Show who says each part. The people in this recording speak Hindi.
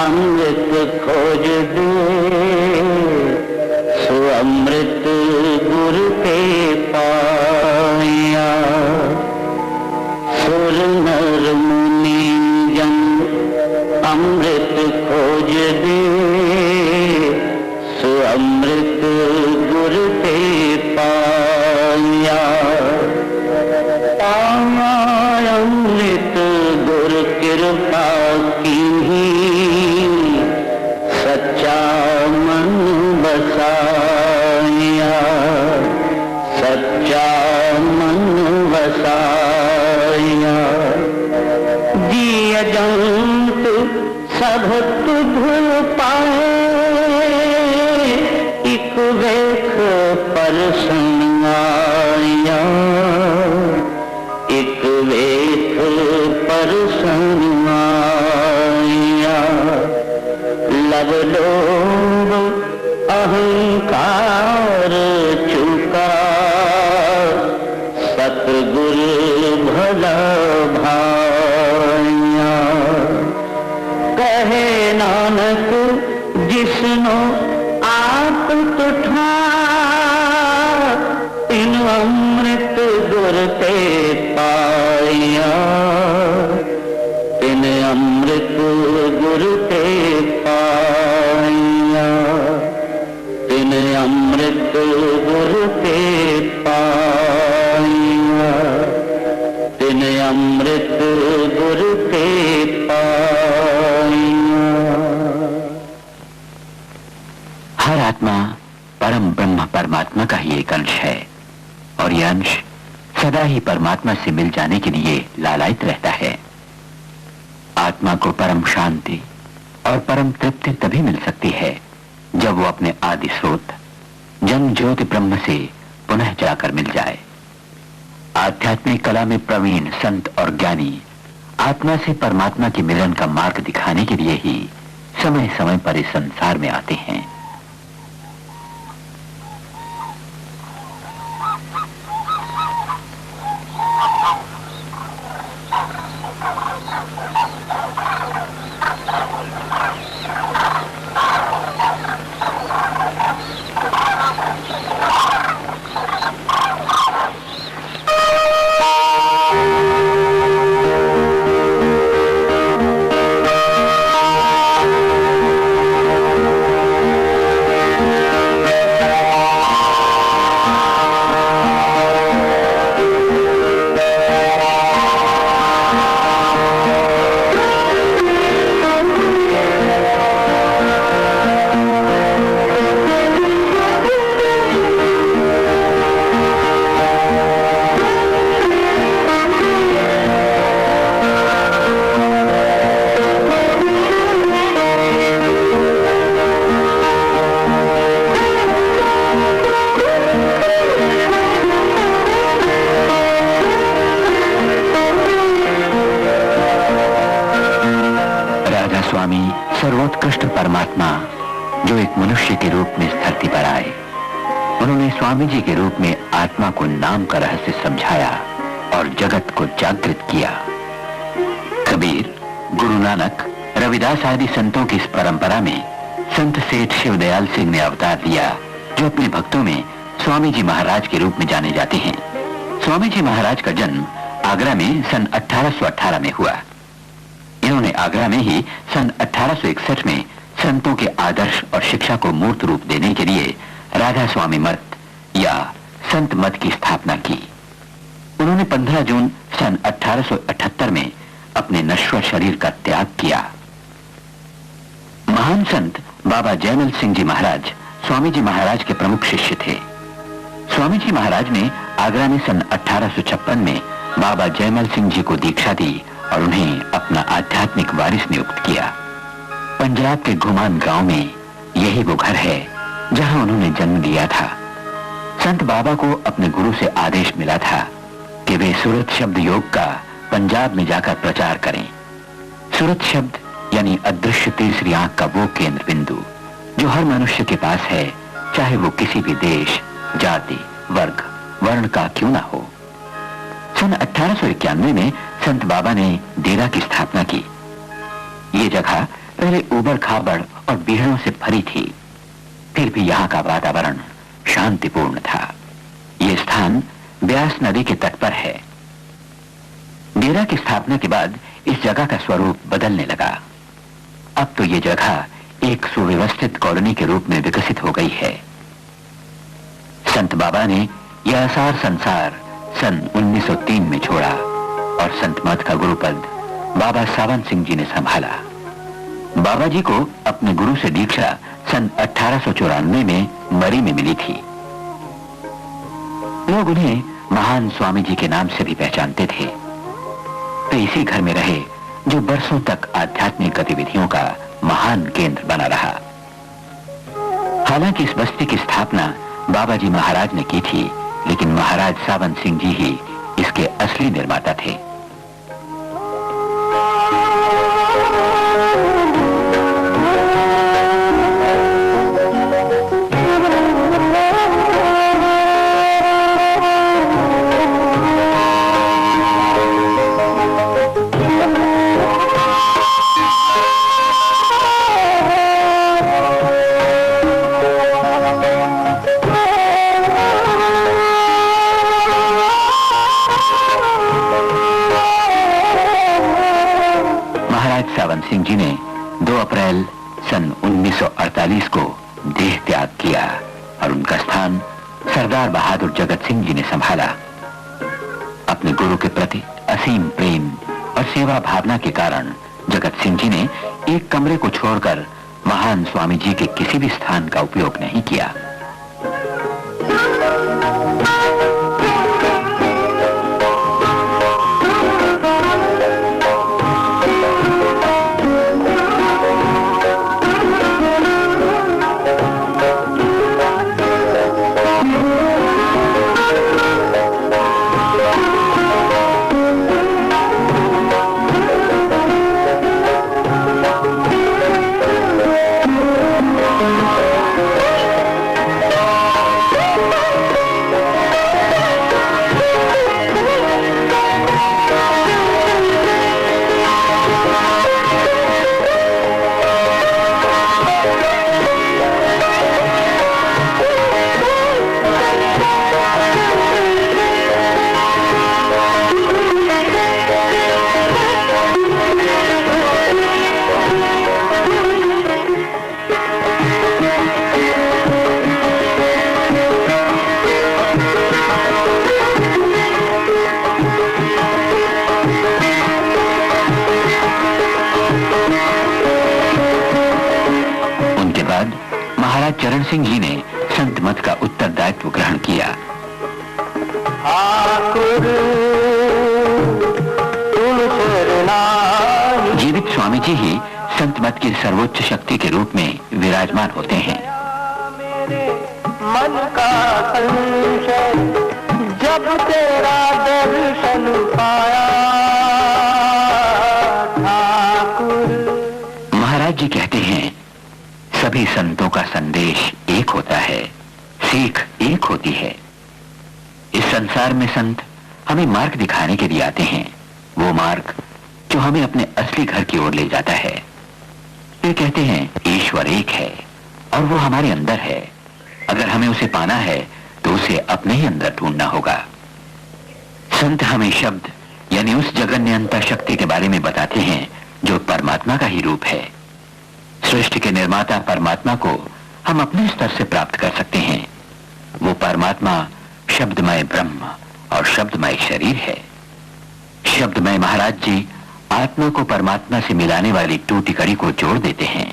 Speaker 1: अमृत खोज दे सो अमृत गुर के पाया। सुर नर मुनि जन अमृत खोज दे सो अमृत गुर के पाया। अमृत गुर कृपा की सच्चा मन बसाया। सच्चा मन बसाया। जिय जंत सब तुझ पाए इक वेख परसन आया। एक वेख परसन आया। लब लोभ अहंकार चुका सतगुर भला भाया। कहे नानक जिसनो आप तुठा इन अमृत गुर ते पाया। इन अमृत गुर ते पाया। इन अमृत गुर ते पाया। इन अमृत गुर ते पाया।
Speaker 2: हर आत्मा परम ब्रह्म परमात्मा का ही एक अंश है और यह अंश सदा ही परमात्मा से मिल जाने के लिए लालायित रहता है। आत्मा को परम शांति और परम तृप्ति तभी मिल सकती है जब वो अपने आदि स्रोत जन्म ज्योति ब्रह्म से पुनः जाकर मिल जाए। आध्यात्मिक कला में प्रवीण संत और ज्ञानी आत्मा से परमात्मा के मिलन का मार्ग दिखाने के लिए ही समय समय पर इस संसार में आते हैं। सर्वोत्कृष्ट परमात्मा जो एक मनुष्य के रूप में इस धरती पर आए, उन्होंने स्वामी जी के रूप में आत्मा को नाम का रहस्य समझाया और जगत को जागृत किया। कबीर, गुरु नानक, रविदास आदि संतों की इस परंपरा में संत सेठ शिवदयाल सिंह ने अवतार लिया, जो अपने भक्तों में स्वामी जी महाराज के रूप में जाने जाते हैं। स्वामी जी महाराज का जन्म आगरा में सन 1818 में हुआ। इन्होंने आगरा में ही सन 1861 में संतों के आदर्श और शिक्षा को मूर्त रूप देने के लिए राधा स्वामी मठ या संत मठ की स्थापना की। उन्होंने 15 जून सन 1878 में अपने नश्वर शरीर का त्याग किया। महान संत बाबा जयमल सिंह जी महाराज स्वामी जी महाराज के प्रमुख शिष्य थे। स्वामी जी महाराज ने आगरा में सन 1856 में बाबा जयमल सिंह जी को दीक्षा दी और उन्हें अपना आध्यात्मिक वारिस नियुक्त किया। पंजाब के घुमान गांव में यही वो घर है जहां उन्होंने जन्म लिया था। संत बाबा को अपने गुरु से आदेश मिला था कि वे सुरत शब्द योग का पंजाब में जाकर प्रचार करें। सुरत शब्द यानी अदृश्य तीसरी आंख का वो केंद्र बिंदु जो हर मनुष्य के पास है, चाहे वो किसी भी देश, जाति, वर्ग, वर्ण का क्यों ना हो। सन 1891 में संत बाबा ने डेरा की स्थापना की। ये जगह पहले ऊबड़ खाबड़ और भीड़ों से भरी थी, फिर भी यहाँ का वातावरण शांतिपूर्ण था। ये स्थान ब्यास नदी के तट पर है। डेरा की स्थापना के बाद इस जगह का स्वरूप बदलने लगा। अब तो ये जगह एक सुव्यवस्थित कॉलोनी के रूप में विकसित हो गई है। संत बाबा ने यह आसार संसार सन 1903 में छोड़ा और संत मत का गुरुपद बाबा सावन सिंह जी ने संभाला। बाबा जी को अपने गुरु से दीक्षा सन 1894 में मरी में मिली थी। लोग उन्हें महान स्वामी जी के नाम से भी पहचानते थे। वे इसी घर में रहे जो बरसों तक आध्यात्मिक गतिविधियों का महान केंद्र बना रहा। हालांकि इस बस्ती की स्थापना बाबा जी महाराज ने की थी, लेकिन महाराज सावन सिंह जी ही इसके असली निर्माता थे। सावन सिंह जी ने 2 अप्रैल सन 1948 को देह त्याग किया और उनका स्थान सरदार बहादुर जगत सिंह जी ने संभाला। अपने गुरु के प्रति असीम प्रेम और सेवा भावना के कारण जगत सिंह जी ने एक कमरे को छोड़कर महान स्वामी जी के किसी भी स्थान का उपयोग नहीं किया। महाराज चरण सिंह जी ने संत मत का उत्तरदायित्व ग्रहण किया। जीवित स्वामी जी ही संत मत की सर्वोच्च शक्ति के रूप में विराजमान होते हैं।
Speaker 1: मन का संशय जब तेरा दर्शन पाया ठाकुर।
Speaker 2: महाराज जी कहते हैं, सभी संतों का संदेश एक होता है, सीख एक होती है। इस संसार में संत हमें मार्ग दिखाने के लिए आते हैं, वो मार्ग जो हमें अपने असली घर की ओर ले जाता है। वे कहते हैं ईश्वर एक है और वो हमारे अंदर है। अगर हमें उसे पाना है तो उसे अपने ही अंदर ढूंढना होगा। संत हमें शब्द यानी उस जगन्य अंतर शक्ति के बारे में बताते हैं जो परमात्मा का ही रूप है। सृष्टि के निर्माता परमात्मा को हम अपने स्तर से प्राप्त कर सकते हैं। वो परमात्मा शब्दमय ब्रह्म और शब्दमय शरीर है। शब्दमय महाराज जी आत्मा को परमात्मा से मिलाने वाली टूटी कड़ी को जोड़ देते हैं।